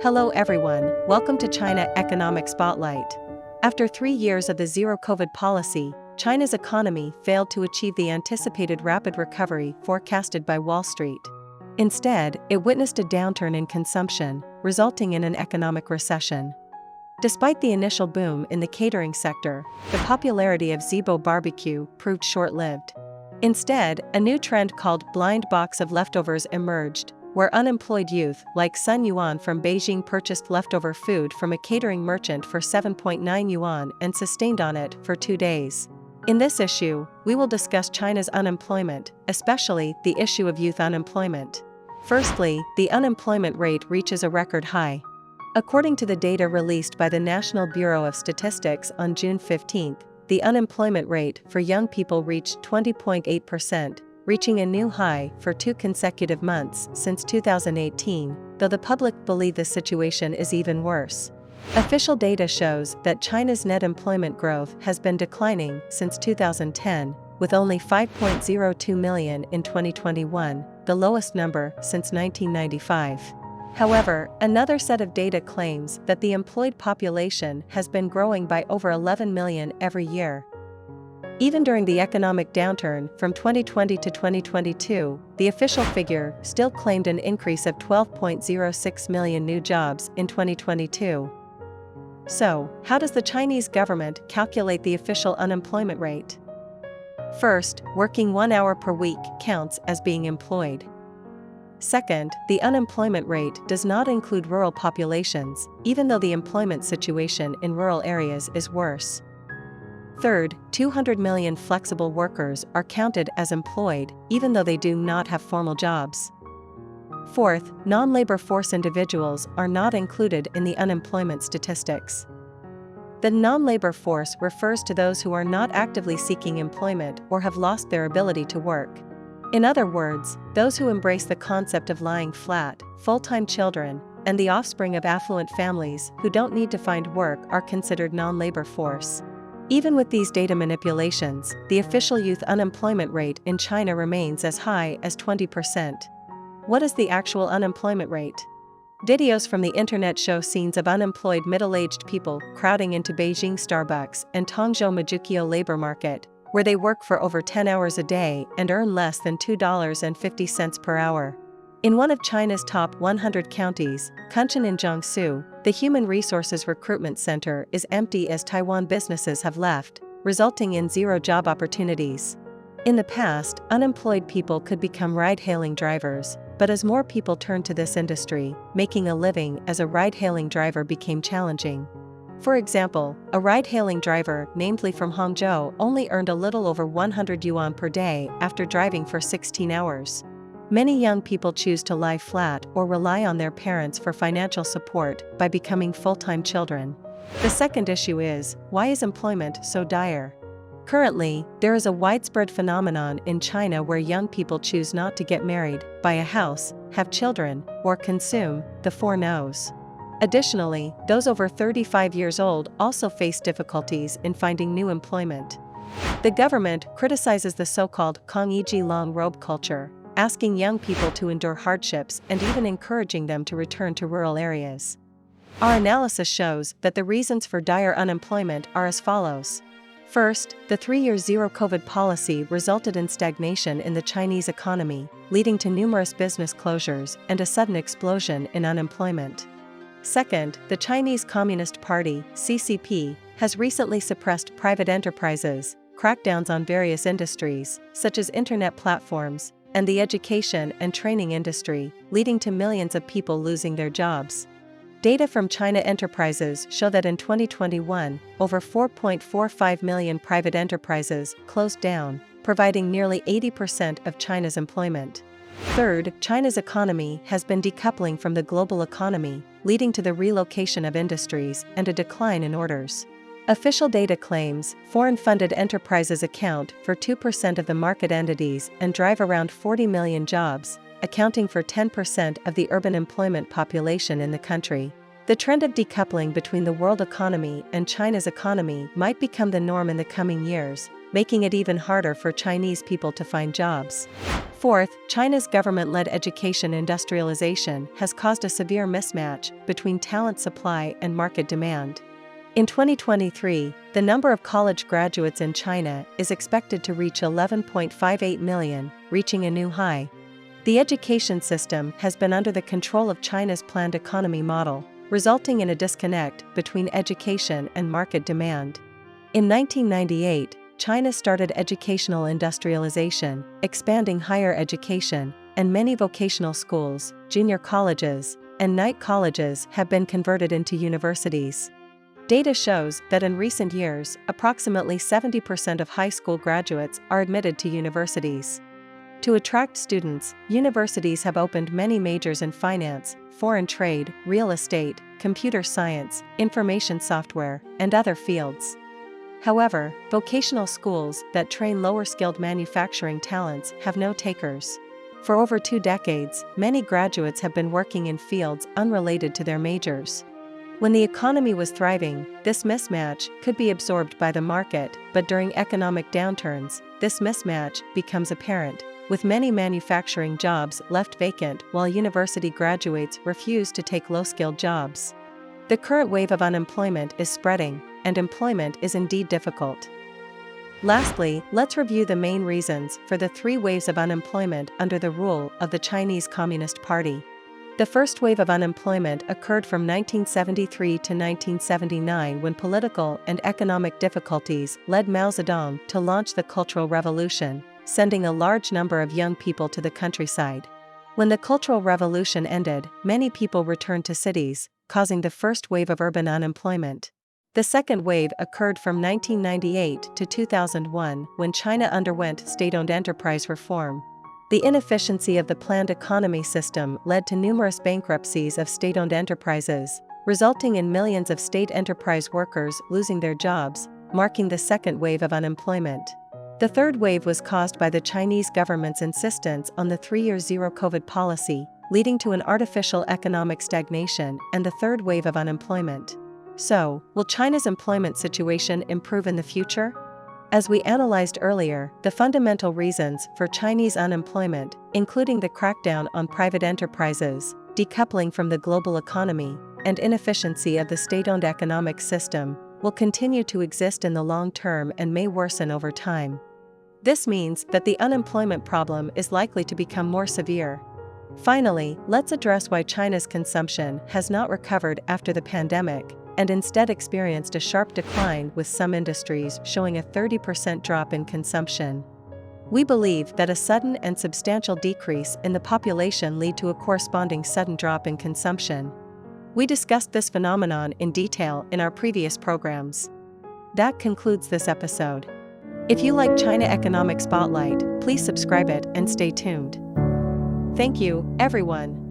Hello everyone, welcome to China Economic Spotlight. After 3 years of the zero-COVID policy, China's economy failed to achieve the anticipated rapid recovery forecasted by Wall Street. Instead, it witnessed a downturn in consumption, resulting in an economic recession. Despite the initial boom in the catering sector, the popularity of Zibo barbecue proved short-lived. Instead, a new trend called blind box of leftovers emerged, where unemployed youth like Sun Yuan from Beijing purchased leftover food from a catering merchant for 7.9 yuan and sustained on it for 2 days. In this issue, we will discuss China's unemployment, especially the issue of youth unemployment. Firstly, the unemployment rate reaches a record high. According to the data released by the National Bureau of Statistics on June 15, the unemployment rate for young people reached 20.8%, reaching a new high for 2 consecutive months since 2018, though the public believe the situation is even worse. Official data shows that China's net employment growth has been declining since 2010, with only 5.02 million in 2021, the lowest number since 1995. However, another set of data claims that the employed population has been growing by over 11 million every year. Even during the economic downturn from 2020 to 2022, the official figure still claimed an increase of 12.06 million new jobs in 2022. So, how does the Chinese government calculate the official unemployment rate? First, working 1 hour per week counts as being employed. Second, the unemployment rate does not include rural populations, even though the employment situation in rural areas is worse. Third, 200 million flexible workers are counted as employed, even though they do not have formal jobs. Fourth, non-labor force individuals are not included in the unemployment statistics. The non-labor force refers to those who are not actively seeking employment or have lost their ability to work. In other words, those who embrace the concept of lying flat, full-time children, and the offspring of affluent families who don't need to find work are considered non-labor force. Even with these data manipulations, the official youth unemployment rate in China remains as high as 20%. What is the actual unemployment rate? Videos from the internet show scenes of unemployed middle-aged people crowding into Beijing Starbucks and Tongzhou Majukio labor market, where they work for over 10 hours a day and earn less than $2.50 per hour. In one of China's top 100 counties, Kunshan in Jiangsu, the Human Resources Recruitment Center is empty as Taiwan businesses have left, resulting in zero job opportunities. In the past, unemployed people could become ride-hailing drivers, but as more people turned to this industry, making a living as a ride-hailing driver became challenging. For example, a ride-hailing driver named Li from Hangzhou only earned a little over 100 yuan per day after driving for 16 hours. Many young people choose to lie flat or rely on their parents for financial support by becoming full-time children. The second issue is, why is employment so dire? Currently, there is a widespread phenomenon in China where young people choose not to get married, buy a house, have children, or consume the 4 no's. Additionally, those over 35 years old also face difficulties in finding new employment. The government criticizes the so-called Kangiji long robe culture, asking young people to endure hardships and even encouraging them to return to rural areas. Our analysis shows that the reasons for dire unemployment are as follows. First, the 3-year zero-COVID policy resulted in stagnation in the Chinese economy, leading to numerous business closures and a sudden explosion in unemployment. Second, the Chinese Communist Party, CCP, has recently suppressed private enterprises, crackdowns on various industries, such as internet platforms, and the education and training industry, leading to millions of people losing their jobs. Data from China enterprises show that in 2021, over 4.45 million private enterprises closed down, providing nearly 80% of China's employment. Third, China's economy has been decoupling from the global economy, leading to the relocation of industries and a decline in orders. Official data claims foreign-funded enterprises account for 2% of the market entities and drive around 40 million jobs, accounting for 10% of the urban employment population in the country. The trend of decoupling between the world economy and China's economy might become the norm in the coming years, making it even harder for Chinese people to find jobs. Fourth, China's government-led education industrialization has caused a severe mismatch between talent supply and market demand. In 2023, the number of college graduates in China is expected to reach 11.58 million, reaching a new high. The education system has been under the control of China's planned economy model, resulting in a disconnect between education and market demand. In 1998, China started educational industrialization, expanding higher education, and many vocational schools, junior colleges, and night colleges have been converted into universities. Data shows that in recent years, approximately 70% of high school graduates are admitted to universities. To attract students, universities have opened many majors in finance, foreign trade, real estate, computer science, information software, and other fields. However, vocational schools that train lower-skilled manufacturing talents have no takers. For over 2 decades, many graduates have been working in fields unrelated to their majors. When the economy was thriving, this mismatch could be absorbed by the market, but during economic downturns, this mismatch becomes apparent, with many manufacturing jobs left vacant while university graduates refuse to take low-skilled jobs. The current wave of unemployment is spreading, and employment is indeed difficult. Lastly, let's review the main reasons for the 3 waves of unemployment under the rule of the Chinese Communist Party. The first wave of unemployment occurred from 1973 to 1979 when political and economic difficulties led Mao Zedong to launch the Cultural Revolution, sending a large number of young people to the countryside. When the Cultural Revolution ended, many people returned to cities, causing the first wave of urban unemployment. The second wave occurred from 1998 to 2001 when China underwent state-owned enterprise reform. The inefficiency of the planned economy system led to numerous bankruptcies of state-owned enterprises, resulting in millions of state enterprise workers losing their jobs, marking the second wave of unemployment. The third wave was caused by the Chinese government's insistence on the 3-year zero-COVID policy, leading to an artificial economic stagnation and the third wave of unemployment. So, will China's employment situation improve in the future? As we analyzed earlier, the fundamental reasons for Chinese unemployment, including the crackdown on private enterprises, decoupling from the global economy, and inefficiency of the state-owned economic system, will continue to exist in the long term and may worsen over time. This means that the unemployment problem is likely to become more severe. Finally, let's address why China's consumption has not recovered after the pandemic, and instead experienced a sharp decline, with some industries showing a 30% drop in consumption. We believe that a sudden and substantial decrease in the population lead to a corresponding sudden drop in consumption. We discussed this phenomenon in detail in our previous programs. That concludes this episode. If you like China Economic Spotlight, please subscribe it and stay tuned. Thank you, everyone.